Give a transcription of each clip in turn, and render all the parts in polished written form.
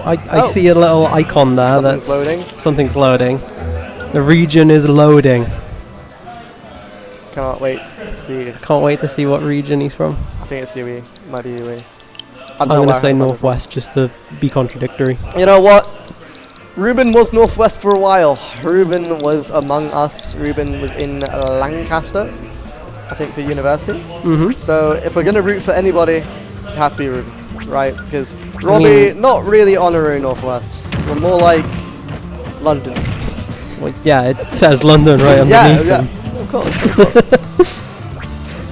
I see a little icon there. Something's loading. Something's loading. The region is loading. Cannot wait to see. Can't wait to see what region he's from. I think it's UE. Might be UE. I'm going to say Northwest just to be contradictory. You know what? Ruben was Northwest for a while. Ruben was among us. Ruben was in Lancaster, I think, for university. So if we're going to root for anybody, it has to be Ruben, right? Because Robbie, not really honorary Northwest. We're more like London. Well, yeah, it says London right underneath him. Of course.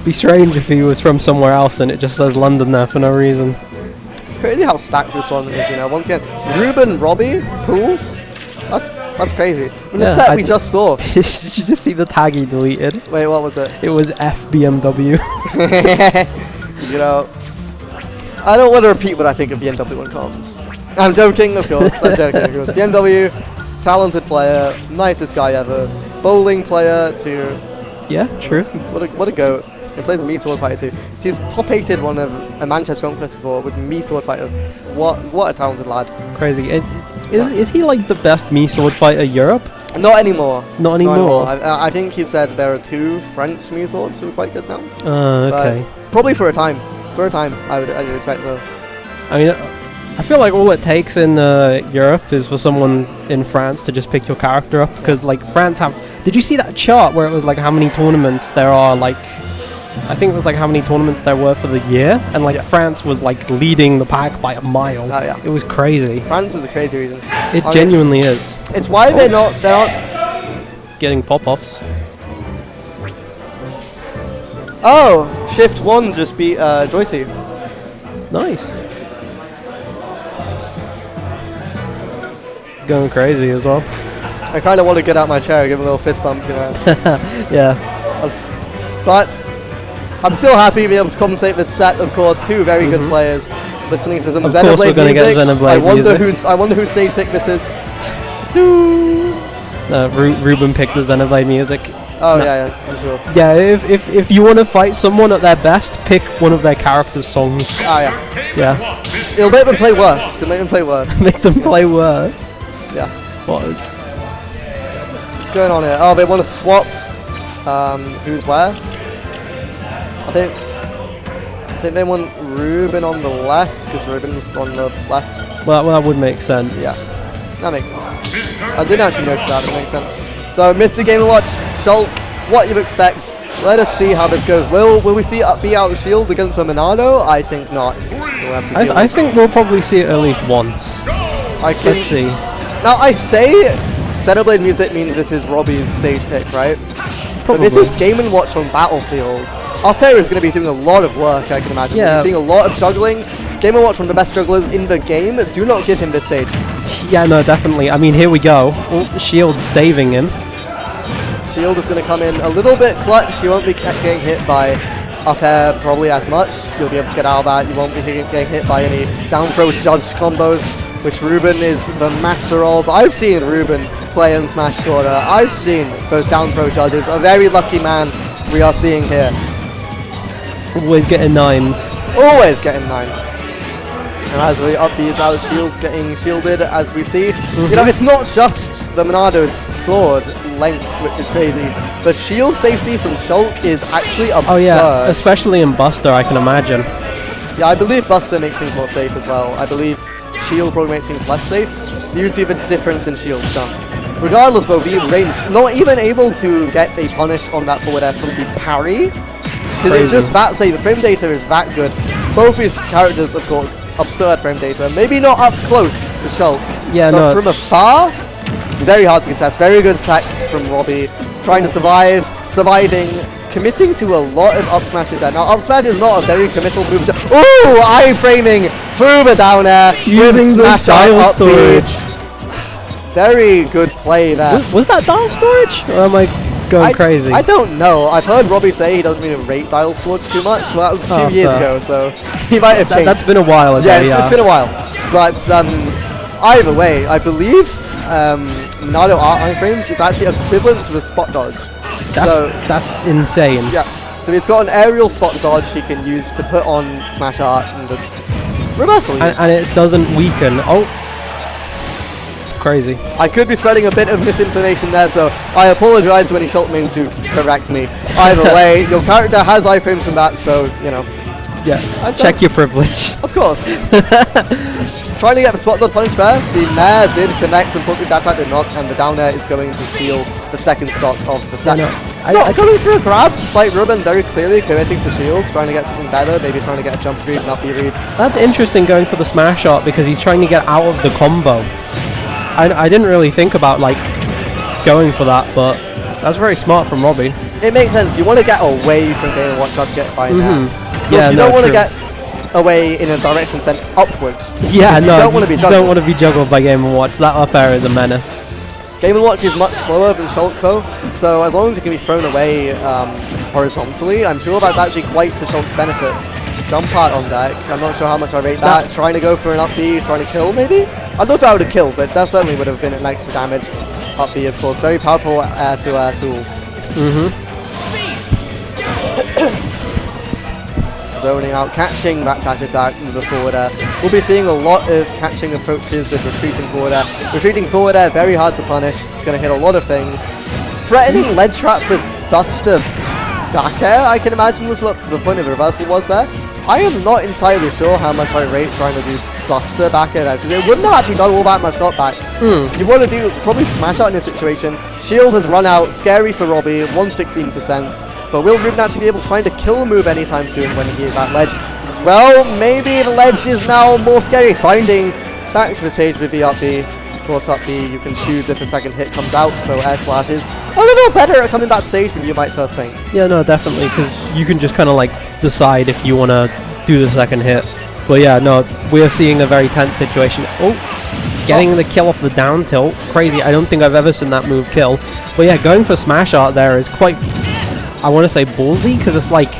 Be strange if he was from somewhere else and it just says London there for no reason. It's crazy how stacked this one is, you know. Once again, Ruben, Robbie, pools. That's crazy. In the set we just saw. Did you just see the tag he deleted? Wait, what was it? It was FBMW. You know, I don't want to repeat what I think of BMW when it comes. I'm joking, of course. I'm joking, of course. BMW, talented player, nicest guy ever. Bowling player too. Yeah, true. What a goat. He plays a Mii Sword Fighter too. He's top 8'd one of a Manchester Conquest before with Mii Sword Fighter. What a talented lad. Crazy. Is he like the best Mii Sword Fighter Europe? Not anymore. Not anymore. I think he said there are 2 French Mii Swords who are quite good now. Okay. But probably for a time. For a time, I would expect though. I mean, I feel like all it takes in Europe is for someone in France to just pick your character up, because like France have. Did you see that chart where it was like how many tournaments there are? Like, I think it was like how many tournaments there were for the year, and like France was like leading the pack by a mile. Oh, yeah. It was crazy. France is a crazy region. It genuinely is. It's why they're not getting pop-offs. Oh, Shift 1 just beat Joycey. Nice. Going crazy as well. I kind of want to get out my chair, give a little fist bump, you know. Yeah. But I'm still happy to be able to commentate this set, of course. 2 very good players. Listening to some Xenoblade music. I wonder who stage pick this is. Ruben picked the Xenoblade music. Oh yeah, I'm sure. Yeah, if you want to fight someone at their best, pick one of their characters' songs. Ah yeah. Yeah. It'll make them play worse. Make them play worse. Yeah. What? What's going on here? Oh, they want to swap. Who's where? I think they want Ruben on the left because Ruben's on the left. Well, that would make sense. Yeah, that makes sense. I didn't actually notice that. It makes sense. So, Mr. Game & Watch, Shulk, what you expect? Let us see how this goes. Will we see be out shield against Verminado? I think not. We'll have to see. I think we'll probably see it at least once. Let's see. Now, I say Xenoblade music means this is Robbie's stage pick, right? But this is Game & Watch on Battlefield. Our player is going to be doing a lot of work, I can imagine. Yeah. We're seeing a lot of juggling. Game & Watch, one of the best jugglers in the game. Do not give him this stage. Yeah, no, definitely. I mean, here we go. Oh, Shield saving him. Shield is going to come in a little bit clutch. You won't be getting hit by up air probably as much. You'll be able to get out of that. You won't be getting hit by any down throw judge combos, which Ruben is the master of. I've seen Ruben play in Smash Quarter. I've seen those down throw judges. A very lucky man we are seeing here. Always getting 9s. Always getting 9s. And as the up B is out, Shield's getting shielded, as we see. You know, it's not just the Monado's sword length, which is crazy. The shield safety from Shulk is actually absurd. Oh yeah, especially in Buster, I can imagine. Yeah, I believe Buster makes things more safe as well. I believe Shield probably makes things less safe due to the difference in shield stun. Regardless though, the range, not even able to get a punish on that forward air from the parry. Because it's just that safe. The frame data is that good. Both these characters, of course, absurd frame data. Maybe not up close for Shulk. Yeah, but from afar, very hard to contest. Very good attack from Robbie. Trying to survive, surviving, committing to a lot of up smashes there. Now, up smash is not a very committal move. Ooh, iframing through the down air. Using the dial storage. Very good play there. Was that dial storage? Or am I going crazy? I don't know. I've heard Robbie say he doesn't really rate dial storage too much. Well, that was a few years ago, so he might have changed. That's been a while ago. Yeah, it's been a while. But either way, I believe Monado art iframes is actually equivalent to a spot dodge. That's insane. Yeah. So he's got an aerial spot dodge he can use to put on smash art and just reversal. And it doesn't weaken. Oh, crazy. I could be spreading a bit of misinformation there, so I apologize when he Shulk means to correct me. Either way, your character has iframes from that, so, you know. Yeah, check your privilege. Of course. Trying to get the spot dodge punish there. The Nair did connect, unfortunately that attack did not, and the down air is going to seal the second stock of the set. Not going for a grab, despite Ruben very clearly committing to shields, trying to get something better, maybe trying to get a jump read, not be read. That's interesting going for the smash shot because he's trying to get out of the combo. I didn't really think about like going for that, but that's very smart from Robbie. It makes sense. You want to get away from getting one shot to get by now. Yeah, you don't want to get away in a direction sent upward. Yeah, no, you don't want to be juggled. You don't want to be juggled by Game & Watch. That up air is a menace. Game & Watch is much slower than Shulk though, so as long as you can be thrown away horizontally, I'm sure that's actually quite to Shulk's benefit. Jump out on deck, I'm not sure how much I rate that. Trying to go for an up B, trying to kill maybe? I don't know if I would have killed, but that certainly would have been an extra damage. Up B of course, very powerful air-to-air tool. Zoning out, catching that dash attack with the forward air. We'll be seeing a lot of catching approaches with retreating forward air. Retreating forward air, very hard to punish. It's going to hit a lot of things. Threatening ledge trap with Buster back air, I can imagine was what the point of the reversal was there. I am not entirely sure how much I rate trying to do Buster back air there, because it wouldn't have actually done all that much knockback. You want to do probably smash out in this situation. Shield has run out, scary for Robbie, 116%. But will Ruben actually be able to find a kill move anytime soon when he hits that ledge? Well, maybe the ledge is now more scary. Finding back to the stage with the up B. Of course, up B you can choose if the second hit comes out, so air slash is a little better at coming back stage than you might first think. Yeah, no, definitely, because you can just kind of like decide if you want to do the second hit. But yeah, no, we are seeing a very tense situation. Getting the kill off the down tilt, crazy. I don't think I've ever seen that move kill. But yeah, going for smash art there is quite, I want to say ballsy, because it's like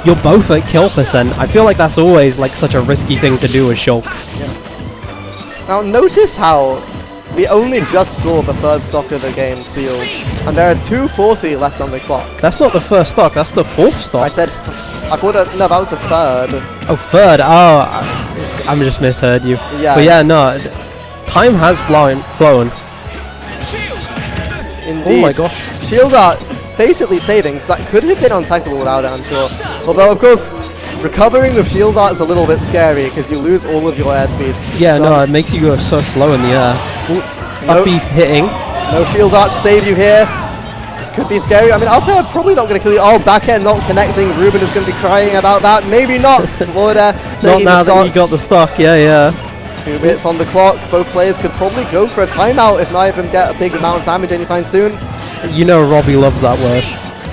you're both at kill percent. I feel like that's always like such a risky thing to do with Shulk. Yeah. Now notice how we only just saw the third stock of the game sealed, and there are 240 left on the clock. That's not the first stock, that's the fourth stock. I thought no, that was the third. Oh, third. Oh, I just misheard you. Yeah. But yeah, no, time has flown. Indeed. Oh my gosh. Shield are basically saving, because that could have been untackable without it, I'm sure. Although, of course, recovering with shield art is a little bit scary, because you lose all of your airspeed. Yeah, so no, it makes you go so slow in the air. Up B hitting. No shield art to save you here. This could be scary. I mean, up air probably not going to kill you. Oh, back air not connecting. Ruben is going to be crying about that. Maybe not. Forward air. Not now that you got the stock. Yeah. 2 minutes on the clock. Both players could probably go for a timeout if neither of them get a big amount of damage anytime soon. You know Robbie loves that word.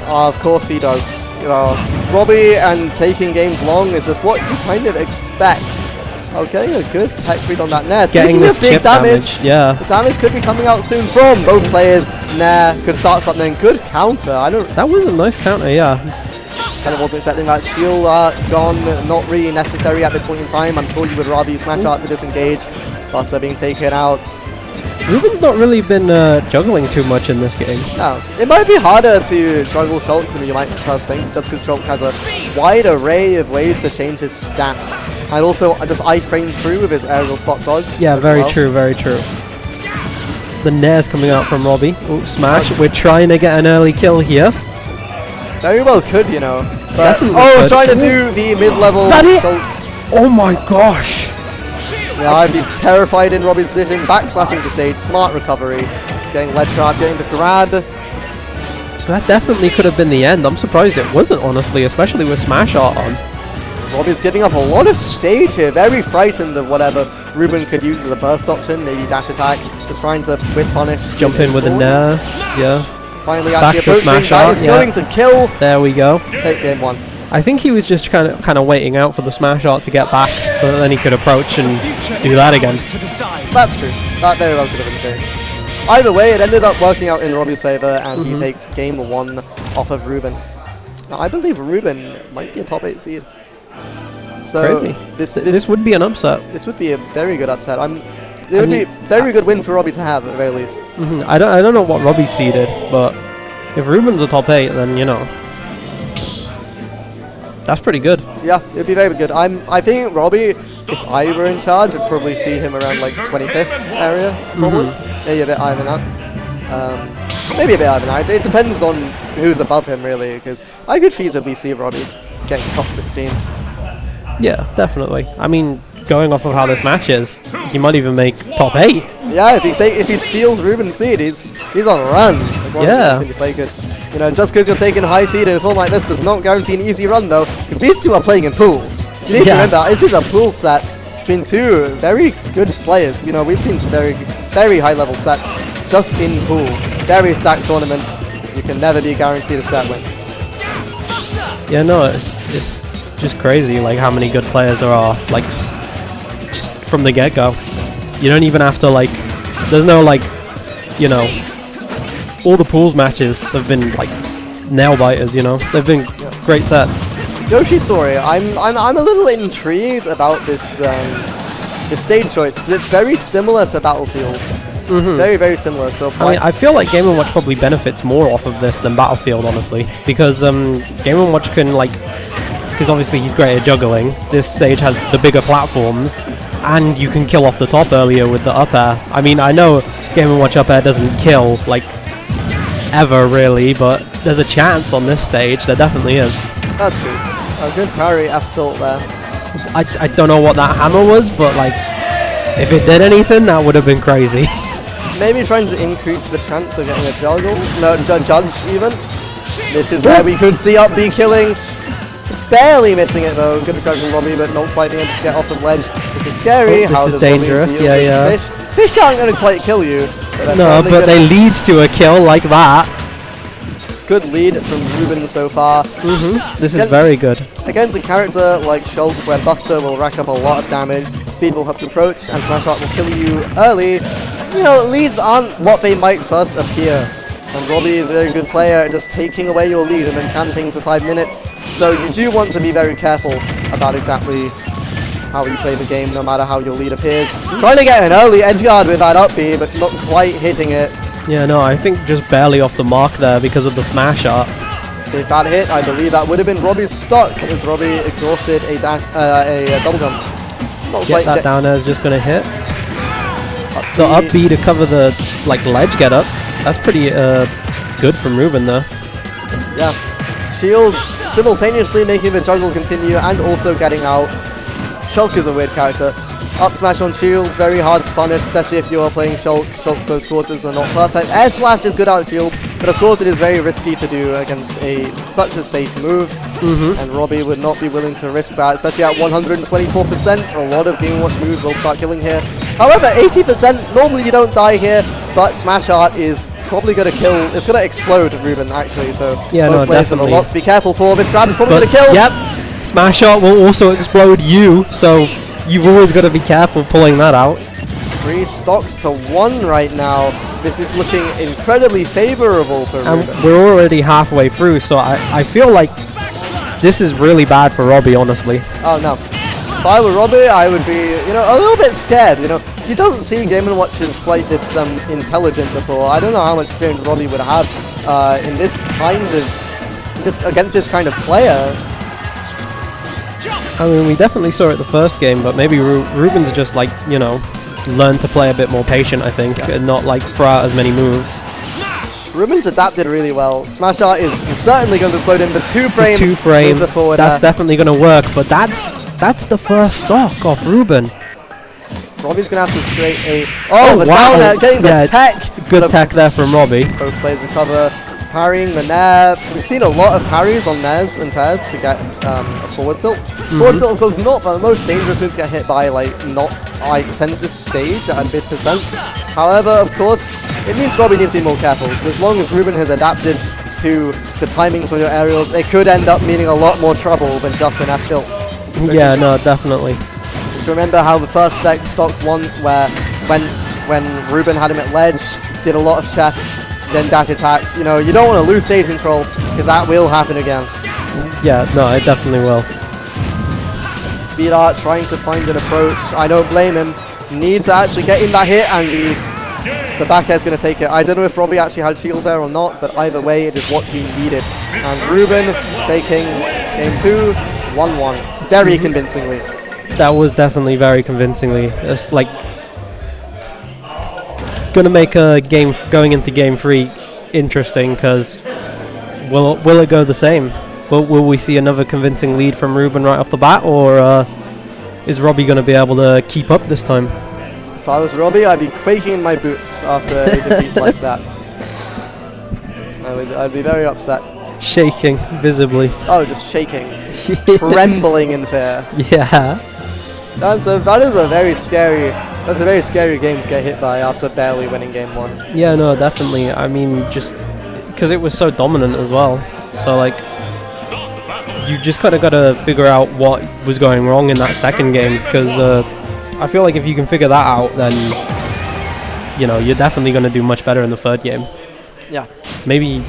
Of course he does. You know, Robbie and taking games long is just what you kind of expect. Okay, a good tech read on that Nair. Getting this big damage. Yeah. The damage could be coming out soon from both players. Nair could start something. Good counter. That was a nice counter, yeah. Kind of wasn't expecting that. Shield gone. Not really necessary at this point in time. I'm sure you would rather use smash art to disengage. Buster being taken out. Ruben's not really been juggling too much in this game. No, it might be harder to juggle Shulk than you might first think, just because Shulk has a wide array of ways to change his stats, and also just iframe through with his aerial spot dodge. Yeah, very true. The Nair's coming out from Robbie. Oh, smash! We're trying to get an early kill here. Very well could, you know. But, trying to do the mid-level Shulk. Oh my gosh! Yeah, I'd be terrified in Robbie's position. Backslashing to stage, smart recovery, getting ledge trap, getting the grab. That definitely could have been the end. I'm surprised it wasn't, honestly, especially with smash art on. Robbie's giving up a lot of stage here, very frightened of whatever Ruben could use as a burst option, maybe dash attack, just trying to whip punish. Jump in with a Nair, yeah. Finally actually approaching, that is going to kill. There we go. Take game one. I think he was just kind of waiting out for the smash art to get back, so that then he could approach and do that again. That's true. That very well could have been the case. Either way, it ended up working out in Robbie's favour, and he takes game one off of Ruben. Now, I believe Ruben might be a top 8 seed. So crazy. This would be an upset. This would be a very good upset. It would be a very good win for Robbie to have, at the very least. I don't know what Robbie seeded, but if Ruben's a top 8, then you know. That's pretty good. Yeah, it'd be very good. I think Robbie, if I were in charge, I'd probably see him around like 25th area, probably. Maybe a bit higher than that. Maybe a bit higher than that. It depends on who's above him, really, because I could feasibly see Robbie getting top 16. Yeah, definitely. I mean, going off of how this match is, he might even make top 8. Yeah, if he steals Ruben's seed, he's on a run. As long as he continue to play good. You know, just because you're taking high seed in a tournament like this does not guarantee an easy run, though, because these two are playing in pools. You need to remember, this is a pool set between two very good players. You know, we've seen very high-level sets just in pools. Very stacked tournament. You can never be guaranteed a set win. Yeah, no, it's just crazy, like, how many good players there are, like, just from the get-go. You don't even have to, like, there's no, like, you know, all the pools matches have been, like, nail-biters, you know? They've been great sets. Yoshi Story, I'm a little intrigued about this this stage choice, because it's very similar to Battlefields. Very, very similar. So I mean, I feel like Game & Watch probably benefits more off of this than Battlefield, honestly, because Game & Watch can, like, because obviously he's great at juggling. This stage has the bigger platforms, and you can kill off the top earlier with the up air. I mean, I know Game & Watch up air doesn't kill, like, ever really, but there's a chance on this stage. There definitely is. That's good. A good parry F tilt there. I don't know what that hammer was, but, like, if it did anything, that would have been crazy. Maybe trying to increase the chance of getting a juggle. No, judge even. This is where we could see up B killing. Barely missing it though. Good recovery from Robbie, but not quite being able to get off the ledge. This is scary. This is dangerous. Yeah. Fish aren't going to quite kill you. No, but they lead to a kill like that. Good lead from Ruben so far. This is very good. Against a character like Shulk, where Buster will rack up a lot of damage, speed will help you approach, and Smash Art will kill you early. You know, leads aren't what they might first appear. And Robbie is a very good player at just taking away your lead and then camping for 5 minutes. So you do want to be very careful about exactly how you play the game, no matter how your lead appears. Trying to get an early edge guard with that up B, but not quite hitting it. Yeah, no, I think just barely off the mark there because of the smash art. If that hit, I believe that would have been Robbie's stock, as Robbie exhausted a double jump. That down air is just going to hit. The up B to cover the, like, ledge get up. That's pretty good from Ruben though. Yeah. Shields simultaneously making the juggle continue and also getting out. Shulk is a weird character. Up smash on shields, very hard to punish, especially if you are playing Shulk. Shulk's close quarters are not perfect. Air slash is good outfield, but of course it is very risky to do against such a safe move. And Robbie would not be willing to risk that, especially at 124%. A lot of Game & Watch moves will start killing here. However, 80%, normally you don't die here, but Smash Art is probably going to kill. It's going to explode Ruben, actually, so yeah, both players have a lot to be careful for. This grab is probably going to kill. Yep, Smash Art will also explode you, so you've always got to be careful pulling that out. 3 stocks to 1 right now. This is looking incredibly favorable for Ruben. And we're already halfway through, so I feel like this is really bad for Robbie, honestly. Oh no. If I were Robbie, I would be, you know, a little bit scared. You know, you don't see Game & Watchers quite this intelligent before. I don't know how much experience Robbie would have in this kind of, against this kind of player. I mean, we definitely saw it the first game, but maybe Ruben's just, like, you know, learned to play a bit more patient, I think, and not, like, throw out as many moves. Ruben's adapted really well. Smash Art is certainly going to explode in the 2-frame. The 2-frame, the forward that's definitely going to work, but that's the first stock off Ruben. Robbie's going to have to create a... Oh, the down there, getting the tech. Good tech there from Robbie. Both players recover. Parrying the nair. We've seen a lot of parries on nairs and pairs to get a forward tilt. Forward tilt, of course, not the most dangerous move to get hit by, like, not like center stage at a mid%. However, of course, it means Robbie needs to be more careful, because as long as Ruben has adapted to the timings on your aerials, it could end up meaning a lot more trouble than just an F tilt. Yeah, no, definitely. Just remember how the first stock won, where when Ruben had him at ledge, did a lot of chef, then dash attacks. You know, you don't want to lose stage control, because that will happen again. Yeah, no, it definitely will. Speed Art trying to find an approach. I don't blame him. Need to actually get in that hit, and the back air's going to take it. I don't know if Robbie actually had shield there or not, but either way, it is what he needed. And Ruben taking game 2. 1-1. Very convincingly. That was definitely very convincingly. It's like gonna make a game going into game 3 interesting, because will it go the same? Will we see another convincing lead from Ruben right off the bat, or is Robbie gonna be able to keep up this time? If I was Robbie, I'd be quaking in my boots after a defeat like that. I'd be very upset. Shaking visibly. Oh, just shaking, trembling in fear. Yeah. That is a very scary. That's a very scary game to get hit by after barely winning game 1. Yeah, no, definitely. I mean, just because it was so dominant as well. So like, you just kind of got to figure out what was going wrong in that second game, because I feel like if you can figure that out, then you know you're definitely going to do much better in the third game. Yeah. Maybe,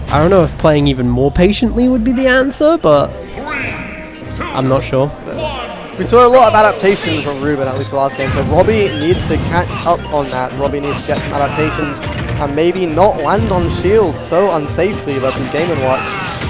I don't know if playing even more patiently would be the answer, but I'm not sure. We saw a lot of adaptation from Ruben, at least last game, so Robbie needs to catch up on that. Robbie needs to get some adaptations and maybe not land on shields so unsafely versus Game & Watch.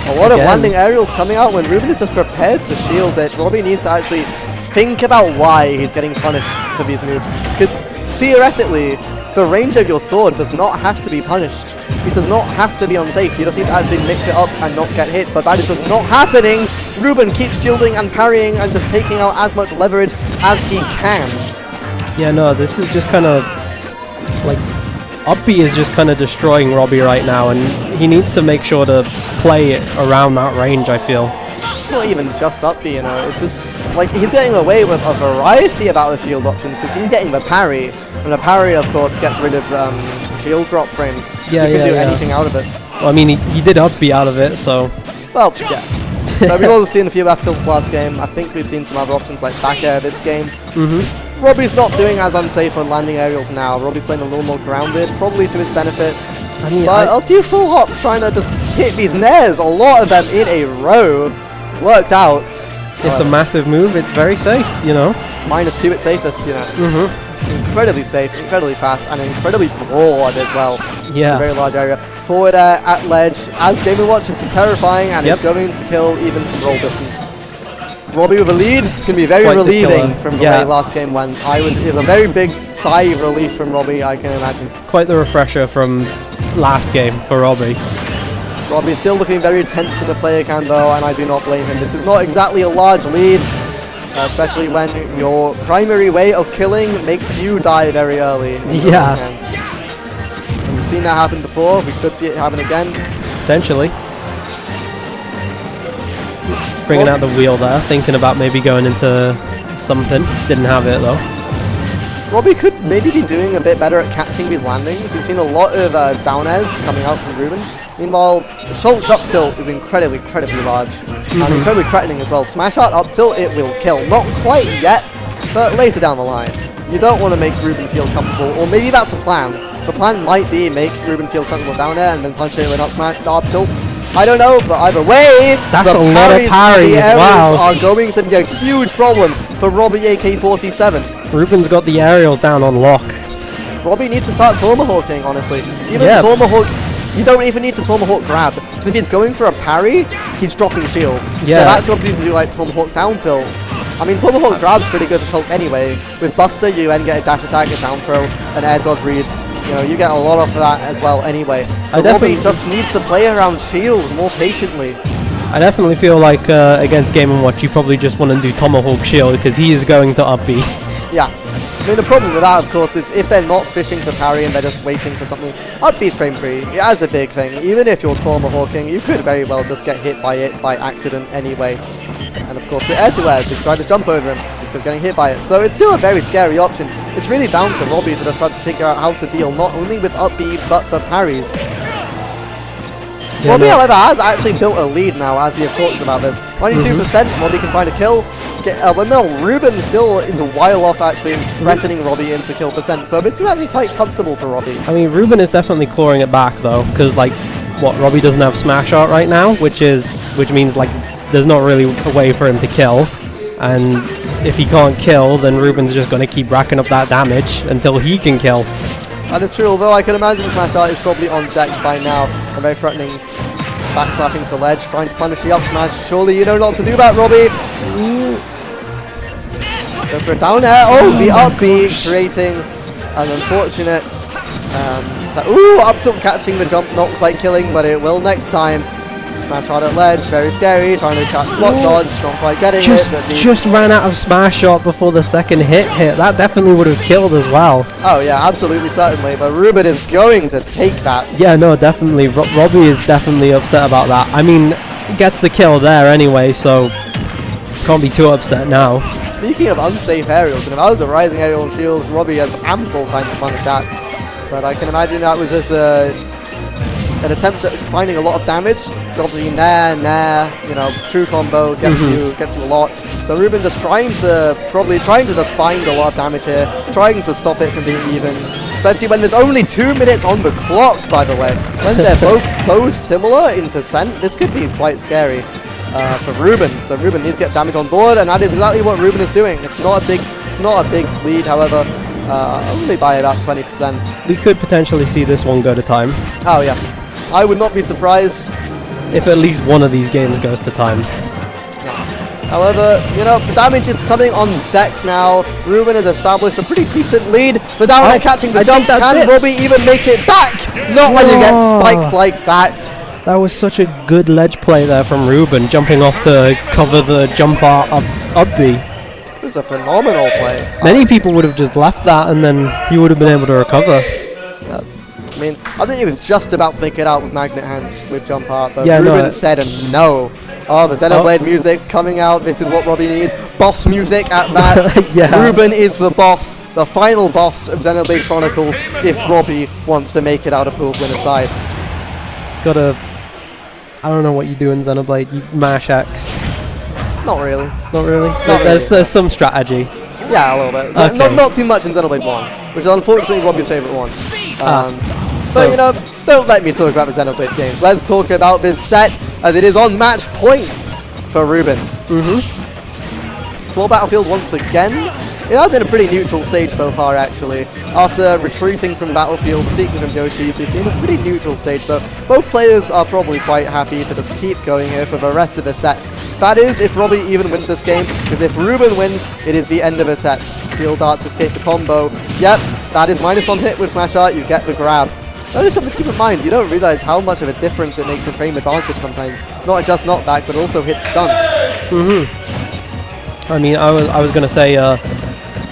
A lot of landing aerials coming out when Ruben is just prepared to shield it. Robbie needs to actually think about why he's getting punished for these moves, because theoretically, the range of your sword does not have to be punished. It does not have to be unsafe. You just need to actually mix it up and not get hit, but that is just not happening. Ruben keeps shielding and parrying and just taking out as much leverage as he can. Yeah, no, this is just kind of like up B is just kind of destroying Robbie right now, and he needs to make sure to play it around that range, I feel. It's not even just up B, you know, it's just like he's getting away with a variety of out of shield options, because he's getting the parry, and the parry of course gets rid of shield drop frames, so you can do anything out of it. Well, I mean, he did up B out of it, so... Well, yeah. So we've also seen a few F tilts last game. I think we've seen some other options like back air this game. Robbie's not doing as unsafe on landing aerials now. Robbie's playing a little more grounded, probably to his benefit. I mean, but a few full hops trying to just hit these nairs, a lot of them in a row, worked out. It's a massive move, it's very safe, you know. -2 at safest, you know. It's incredibly safe, incredibly fast, and incredibly broad as well. Yeah. It's a very large area. Forward air at ledge. As Game & Watch, this is terrifying, and it's going to kill even from roll distance. Robbie with a lead. It's going to be very relieving from the way last game went. It's a very big sigh of relief from Robbie, I can imagine. Quite the refresher from last game for Robbie. Robbie is still looking very tense in the player combo, and I do not blame him. This is not exactly a large lead, especially when your primary way of killing makes you die very early. Yeah. And we've seen that happen before. We could see it happen again. Potentially. Bringing out the wheel there, thinking about maybe going into something. Didn't have it though. Robbie could maybe be doing a bit better at catching these landings. We've seen a lot of down airs coming out from Ruben. Meanwhile, Shulk's up tilt is incredibly large and incredibly threatening as well. Smash out up tilt, it will kill. Not quite yet, but later down the line. You don't want to make Ruben feel comfortable, or maybe that's the plan. The plan might be make Ruben feel comfortable down air and then punch it with up smash up tilt. I don't know, but either way, that's the a lot of parries. The areas wow. are going to be a huge problem for RobbieAK47. Ruben's got the aerials down on lock. Robbie needs to start tomahawking, honestly. Even tomahawk, you don't even need to tomahawk grab, because if he's going for a parry, he's dropping shield. Yeah. So that's what he needs to do, like tomahawk down tilt. I mean, tomahawk grab's pretty good for Shulk anyway. With Buster, you then get a dash attack, a down throw, an air dodge read. You know, you get a lot of that as well anyway. Robbie just needs to play around shield more patiently. I definitely feel like against Game & Watch, you probably just want to do tomahawk shield, because he is going to up B. Yeah. I mean, the problem with that, of course, is if they're not fishing for parry and they're just waiting for something, up B's frame free. That's a big thing. Even if you're tomahawking, you could very well just get hit by it by accident anyway. And of course, the air-to-air, just try to jump over him, just still getting hit by it. So it's still a very scary option. It's really down to Robbie to just try to figure out how to deal not only with up B, but the parries. Yeah, Robbie, however, has actually built a lead now, as we have talked about this. 92%, Robbie can find a kill. Ruben still is a while off actually threatening Robbie into kill percent, so it's actually quite comfortable for Robbie. I mean, Ruben is definitely clawing it back though, because like, Robbie doesn't have smash art right now, which means like there's not really a way for him to kill, and if he can't kill, then Ruben's just going to keep racking up that damage until he can kill. That is true, although I can imagine smash art is probably on deck by now, and very threatening. backslashing to ledge, trying to punish the up smash. Surely you know not to do that, Robbie. Go for a down air. Oh, the up B creating an unfortunate... up tilt catching the jump, not quite killing, but it will next time. Smash hard at ledge, very scary, trying to catch spot dodge, not quite getting it. But just ran out of smash shot before the second hit. That definitely would have killed as well. Oh yeah, absolutely, certainly, but Ruben is going to take that. Yeah, no, definitely. Robbie is definitely upset about that. I mean, gets the kill there anyway, so can't be too upset now. Speaking of unsafe aerials, and if I was a rising aerial shield, Robbie has ample time to punish that. But I can imagine that was just an attempt at finding a lot of damage. Obviously, nair, you know, true combo gets you a lot. So Ruben just trying to just find a lot of damage here, trying to stop it from being even. Especially when there's only 2 minutes on the clock, by the way. When they're both so similar in percent, this could be quite scary for Ruben. So Ruben needs to get damage on board, and that is exactly what Ruben is doing. It's not a big lead, however, only by about 20%. We could potentially see this one go to time. Oh yeah, I would not be surprised if at least one of these games goes to time. However, you know, the damage is coming on deck now. Ruben has established a pretty decent lead. But down there catching the jump. Can Robbie even make it back? Not when you get spiked like that. That was such a good ledge play there from Ruben, jumping off to cover the jump up B. It was a phenomenal play. Many people would have just left that and then he would have been able to recover. I mean, I think he was just about to make it out with magnet hands with jump art, but yeah, Ruben said no. Oh, the Xenoblade music coming out. This is what Robbie needs. Boss music at that. Yeah. Ruben is the boss, the final boss of Xenoblade Chronicles if Robbie wants to make it out of pool's winner side. I don't know what you do in Xenoblade. You mash X. Not really. Not really? There's some strategy. Yeah, a little bit. So Okay. not too much in Xenoblade 1, which is unfortunately Robbie's favourite one. So, you know, don't let me talk about the Xenoblade games. Let's talk about this set, as it is on match point for Ruben. Small Battlefield once again. It has been a pretty neutral stage so far, actually. After retreating from Battlefield, peeking from Yoshi's, we've seen a pretty neutral stage, so both players are probably quite happy to just keep going here for the rest of the set. That is, if Robbie even wins this game, because if Ruben wins, it is the end of the set. Shield art to escape the combo. Yep, that is minus on hit with Smash Art, you get the grab. That is something to keep in mind. You don't realize how much of a difference it makes in frame advantage sometimes. Not just knockback, but also hit stun. I mean, I was going to say,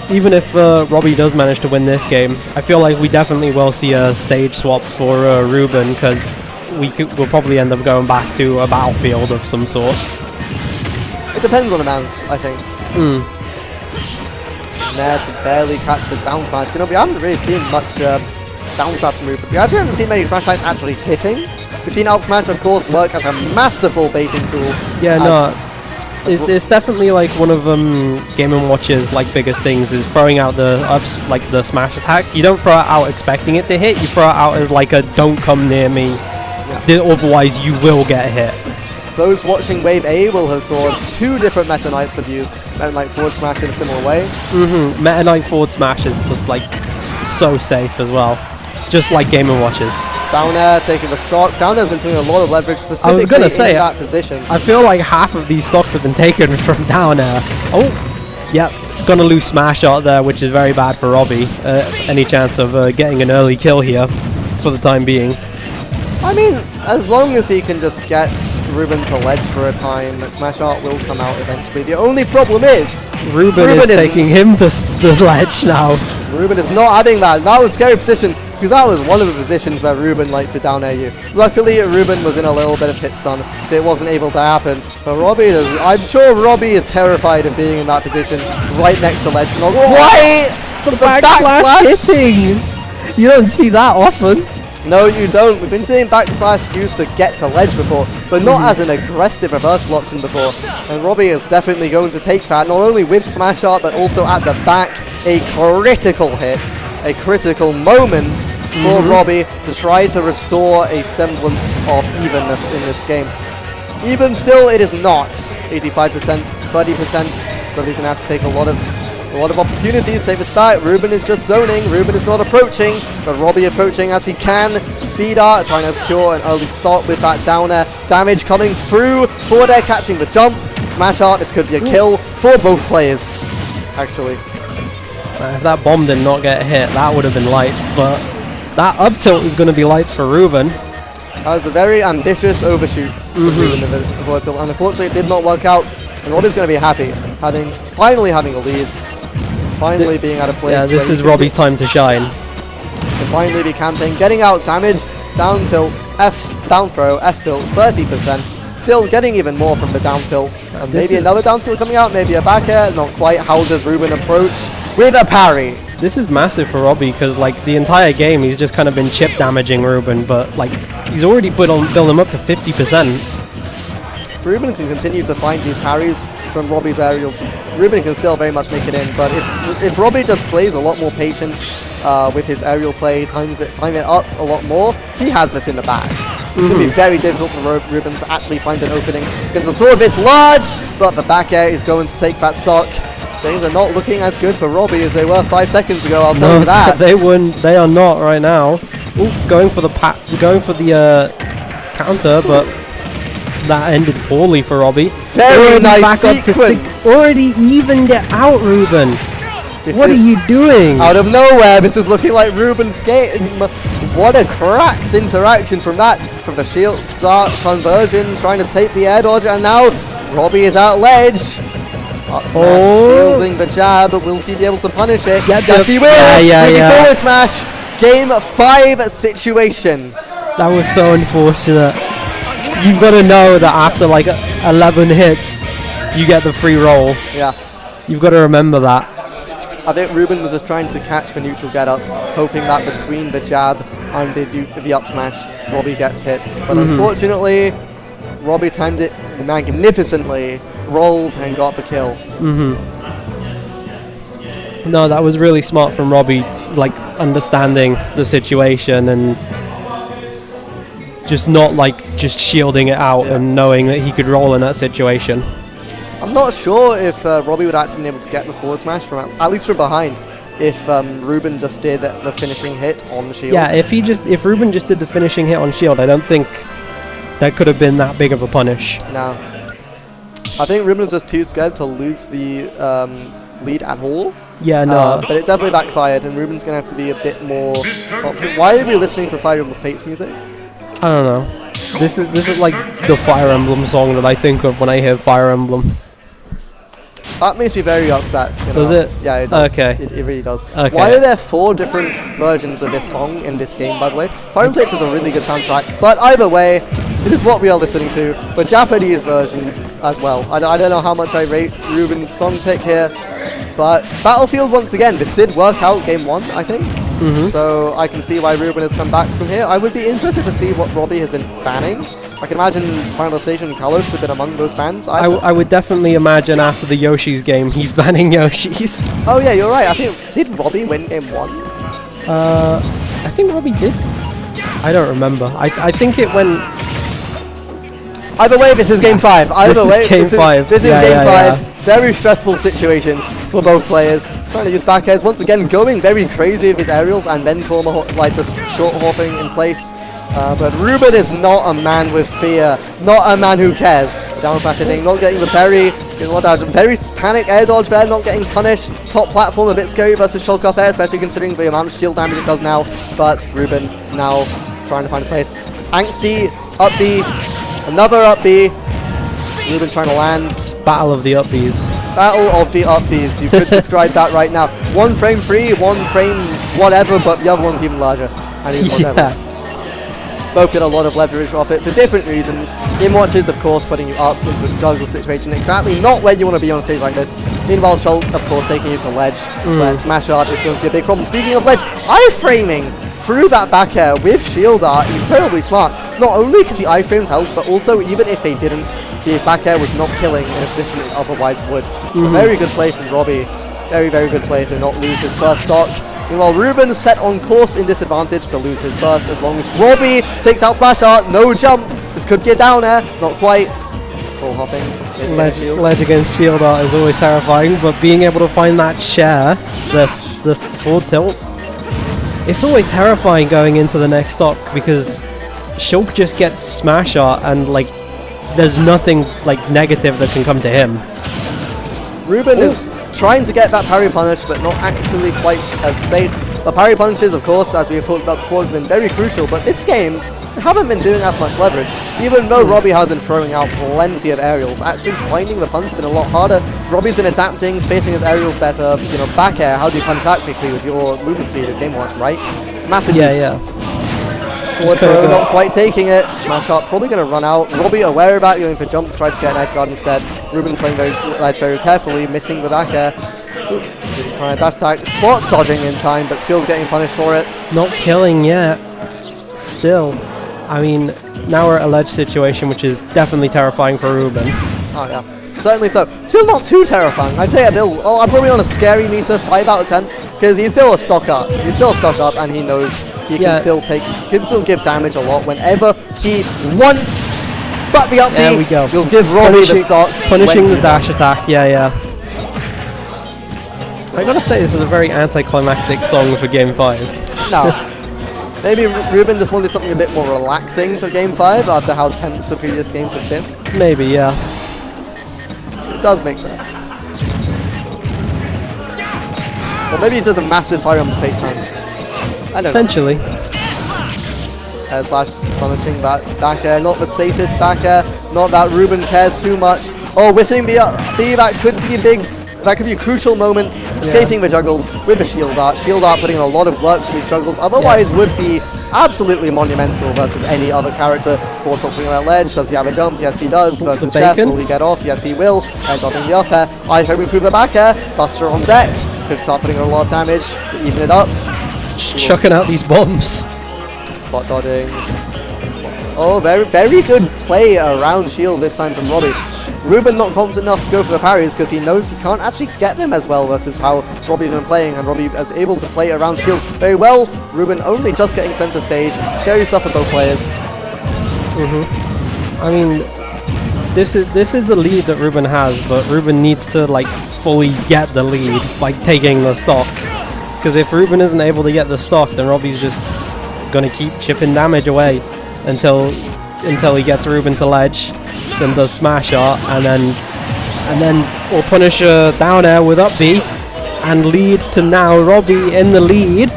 even if Robbie does manage to win this game, I feel like we definitely will see a stage swap for Ruben, because we'll probably end up going back to a Battlefield of some sorts. It depends on the mount, I think. Nair to barely catch the down smash. You know, we haven't really seen much down smash from Ruben. We actually haven't seen many smash types actually hitting. We've seen out smash, of course, work as a masterful baiting tool. Yeah, no. It's definitely like one of Game & Watch's like biggest things is throwing out the like the smash attacks. You don't throw it out expecting it to hit. You throw it out as like a don't come near me. Otherwise you will get hit. Those watching Wave A will have saw 2 different Meta Knights have used Meta Knight forward smash in a similar way. Meta Knight forward smash is just like so safe as well. Just like Game & Watch's. Down air taking the stock. Down air's been putting a lot of leverage specifically in that position. I feel like half of these stocks have been taken from down air. Oh, yep. Gonna lose smash out there, which is very bad for Robbie. Any chance of getting an early kill here for the time being. I mean, as long as he can just get Ruben to ledge for a time, Smash Art will come out eventually. The only problem is... Ruben is taking him to the ledge now. Ruben is not having that. That was a scary position, because that was one of the positions where Ruben likes to down air you. Luckily, Ruben was in a little bit of hit stun, so it wasn't able to happen. But Robbie, I'm sure Robbie is terrified of being in that position, right next to ledge. What? The backslash hitting! You don't see that often. No, you don't. We've been seeing backslash used to get to ledge before, but not as an aggressive reversal option before. And Robbie is definitely going to take that, not only with Smash Art, but also at the back. A critical hit, a critical moment for Robbie to try to restore a semblance of evenness in this game. Even still, it is not 85%, 30%. Robbie's going to have to take a lot of A lot of opportunities to take this back. Ruben is just zoning. Ruben is not approaching, but Robbie approaching as he can. Speed art, trying to secure an early stop with that downer. Damage coming through. Forward air catching the jump. Smash art, this could be a kill for both players, actually. If that bomb did not get hit, that would have been lights, but that up tilt is going to be lights for Ruben. That was a very ambitious overshoot for Ruben of a tilt, and unfortunately it did not work out. And Robbie's going to be happy, finally having a lead, finally being at a place. Yeah, this is Robbie's time to shine. To finally be camping, getting out damage, down tilt, down throw, F tilt, 30%. Still getting even more from the down tilt. And maybe another down tilt coming out, maybe a back air, not quite. How does Ruben approach with a parry? This is massive for Robbie because like the entire game he's just kind of been chip damaging Ruben, but like he's already built him up to 50%. Ruben can continue to find these parries from Robbie's aerials. Ruben can still very much make it in, but if Robbie just plays a lot more patient with his aerial play, time it up a lot more, he has this in the bag. It's going to be very difficult for Ruben to actually find an opening. Because the sword bit's large, but the back air is going to take that stock. Things are not looking as good for Robbie as they were 5 seconds ago, I'll tell you that. They are not right now. Ooh, going for the counter, but that ended poorly for Robbie. Very nice sequence. Already evened it out, Ruben. What are you doing? Out of nowhere, this is looking like Ruben's game. What a cracked interaction from the shield start conversion, trying to take the air dodge, and now Robbie is out ledge. Up smash, shielding the jab, but will he be able to punish it? Yes, he will! Yeah. Forward smash, game 5 situation. That was so unfortunate. You've got to know that after like 11 hits, you get the free roll. Yeah. You've got to remember that. I think Ruben was just trying to catch the neutral get up, hoping that between the jab and the up smash, Robbie gets hit. But unfortunately, Robbie timed it magnificently, rolled and got the kill. No, that was really smart from Robbie, like understanding the situation and just not like just shielding it out and knowing that he could roll in that situation. I'm not sure if Robbie would actually be able to get the forward smash from at least from behind if Ruben just did the finishing hit on the shield. Yeah, if Ruben just did the finishing hit on shield, I don't think that could have been that big of a punish. No. I think Ruben was just too scared to lose the lead at all. Yeah, no. But it definitely backfired, and Ruben's going to have to be a bit more... Why are we listening to Fire Emblem Fates music? I don't know. This is like the Fire Emblem song that I think of when I hear Fire Emblem. That makes me very upset. Does it? Yeah, it does. Okay. It really does. Okay. Why are there 4 different versions of this song in this game, by the way? Fire Emblem Fates is a really good soundtrack, but either way, it is what we are listening to. But Japanese versions as well. I don't know how much I rate Ruben's song pick here, but Battlefield, once again, this did work out game 1, I think. So I can see why Ruben has come back from here. I would be interested to see what Robbie has been banning. I can imagine Final Station and Kalos have been among those bans. I would definitely imagine after the Yoshi's game, he's banning Yoshi's. Oh yeah, you're right. I think, did Robbie win game 1? I think Robbie did. I don't remember. I think it went... Either way, this is game 5. Either way, This is game 5. Yeah. Very stressful situation for both players. Trying to use back airs once again, going very crazy with his aerials and then like just short hopping in place. But Ruben is not a man with fear, not a man who cares. Down smash hitting, not getting the parry, very panic air dodge there, not getting punished. Top platform, a bit scary versus Shulk off air, especially considering the amount of shield damage it does now. But Ruben now trying to find a place. Angsty, up B, another up B. Ruben trying to land. Battle of the up Bs. Battle of the up Bs, you could describe that right now. 1 frame free, 1 frame whatever, but the other one's even larger. And even whatever. Both get a lot of leverage off it for different reasons. Game watches, of course, putting you up into a juggle situation, exactly not where you want to be on a stage like this. Meanwhile, Shulk, of course, taking you to ledge, where smash art is going to be a big problem. Speaking of ledge, iframing through that back air with shield art, incredibly smart. Not only because the iframes helped, but also even if they didn't, the back air was not killing in a position it otherwise would. So very good play from Robbie. Very, very good play to not lose his first stock. Meanwhile, Ruben set on course in disadvantage to lose his first as long as Robbie takes out smash art, no jump. This could be a down air, not quite. Full hopping Ledge against shield art is always terrifying, but being able to find that share, the forward tilt, it's always terrifying going into the next stock because Shulk just gets smash art and like there's nothing like negative that can come to him. Ruben is trying to get that parry punish, but not actually quite as safe. The parry punishes, of course, as we have talked about before, have been very crucial, but this game, they haven't been doing as much leverage. Even though Robbie has been throwing out plenty of aerials, actually finding the punch has been a lot harder. Robbie's been adapting, spacing his aerials better. You know, back air, how do you punch that quickly with your movement speed is Game Watch, right? Massive. Yeah. Forward throw, not quite taking it. Smash up, probably going to run out. Robbie aware of that, going for jumps, tried to get an edge guard instead. Ruben playing ledge very carefully, missing the back air. Trying to dash attack, spot dodging in time, but still getting punished for it. Not killing yet. Still. I mean, now we're at a ledge situation, which is definitely terrifying for Ruben. Oh yeah, certainly so. Still not too terrifying. I'd say I'm probably on a scary meter, 5 out of 10, because he's still a stock up. He's still a stock up, and he knows he can still give damage a lot whenever he wants. But the up B, there we go. You'll give Robbie the stock. Punishing the dash attack, yeah. I gotta say, this is a very anticlimactic song for Game 5. No. Maybe Ruben just wanted something a bit more relaxing for Game 5 after how tense the previous games have been. Maybe, yeah. It does make sense. Or maybe it's just a massive fire on the fake time. I don't know. Potentially. Slash punishing back air, not the safest back air, not that Ruben cares too much. Oh, whiffing B, that could be big. That could be a crucial moment, escaping the juggles with the shield art. Shield art putting in a lot of work for these juggles, otherwise would be absolutely monumental versus any other character. For talking about ledge, does he have a jump? Yes he does. Versus Chef, will he get off? Yes he will. And dodging the up air, eyes hoping through the back air, Buster on deck, could start putting a lot of damage to even it up. Chucking out these bombs. Spot dodging. Oh, very good play around shield this time from Robbie. Ruben not confident enough to go for the parries because he knows he can't actually get them as well versus how Robbie's been playing, and Robbie is able to play around shield very well. Ruben only just getting center stage. Scary stuff for both players. I mean, this is a lead that Ruben has, but Ruben needs to like fully get the lead by taking the stock. Because if Ruben isn't able to get the stock, then Robbie's just gonna keep chipping damage away until he gets Ruben to ledge, then does smash art, and then will punish a down air with up B, and lead to now Robbie in the lead.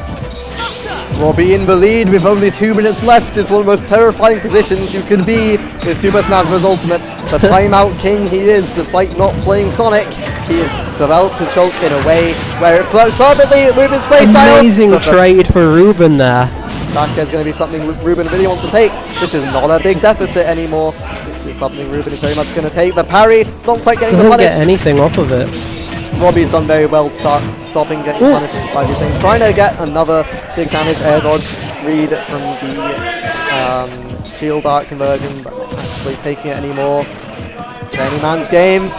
Robbie in the lead with only 2 minutes left is one of the most terrifying positions you can be with Super Smash Bros. Ultimate. The timeout king he is, despite not playing Sonic. He has developed his Shulk in a way where it works perfectly at Ruben's playstyle. Amazing trade for Ruben there. Back air is going to be something Ruben really wants to take. This is not a big deficit anymore. This is something Ruben is very much going to take. The parry, not quite getting the punish. Doesn't get anything off of it. Robbie's done very well stopping getting punished by these things. Trying to get another big damage air dodge read from the shield art conversion, but not actually taking it anymore. Any man's game.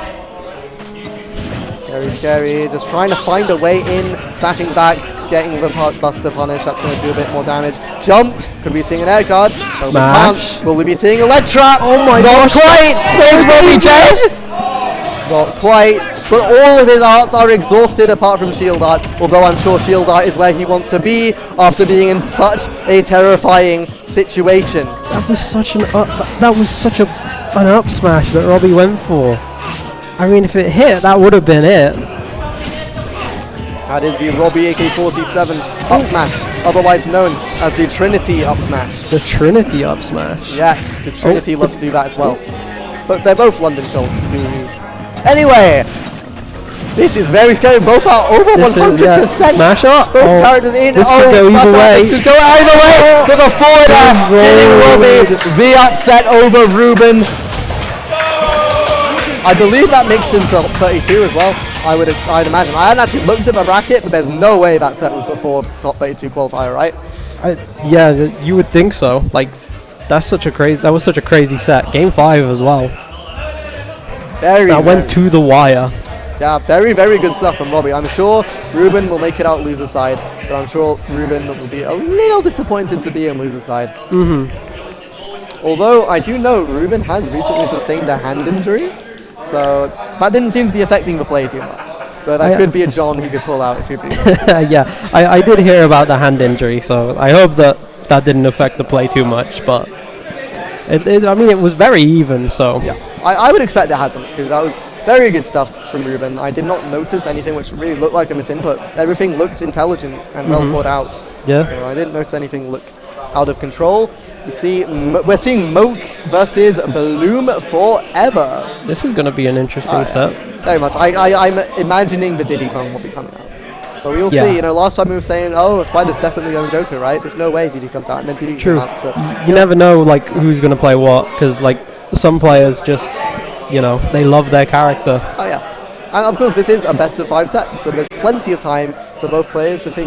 Very scary. Just trying to find a way in, dashing back, getting the Buster punish. That's going to do a bit more damage. Jump. Could be seeing an air guard. No, we can't. Will we be seeing a lead trap? Oh my gosh. Not quite. Is Robbie dead? Not quite. But all of his arts are exhausted apart from shield art. Although I'm sure shield art is where he wants to be after being in such a terrifying situation. That was such an up smash that Robbie went for. I mean, if it hit, that would have been it. That is the RobbieAK47 up smash, otherwise known as the Trinity up smash. The Trinity up smash? Yes, because Trinity loves to do that as well. But they're both London Shulks. Anyway, this is very scary. Both are over 100%. Smash up. Both characters in. This could go either way. This could go either way. With a forward air, hitting Robbie. The upset over Ruben. I believe that makes him top 32 as well. I'd imagine. I hadn't actually looked at the bracket, but there's no way that set was before top 32 qualifier, right? Yeah, you would think so. Like, that was such a crazy set. Game 5 as well. That went to the wire. Yeah, very, very good stuff from Robbie. I'm sure Ruben will make it out loser side, but I'm sure Ruben will be a little disappointed to be in loser side. Mm-hmm. Although I do know Ruben has recently sustained a hand injury. So that didn't seem to be affecting the play too much. But that could be a John he could pull out if he Yeah, I did hear about the hand injury, so I hope that didn't affect the play too much. But I mean, it was very even, so yeah, I would expect it hasn't, because that was very good stuff from Ruben. I did not notice anything which really looked like a misinput. Everything looked intelligent and well thought out. Yeah, You know, I didn't notice anything looked out of control. You see, we're seeing Moke versus Bloom forever. this is going to be an interesting set. Very much. I'm imagining the Diddy Kong will be coming out. But we will see. You know, last time we were saying, oh, Spider's definitely on Joker, right? There's no way Diddy comes out. And then Diddy True. came out. So You never know, like, who's going to play what, because, like, some players just, you know, they love their character. oh yeah. And of course, this is a best of 5 set, so there's plenty of time for both players to think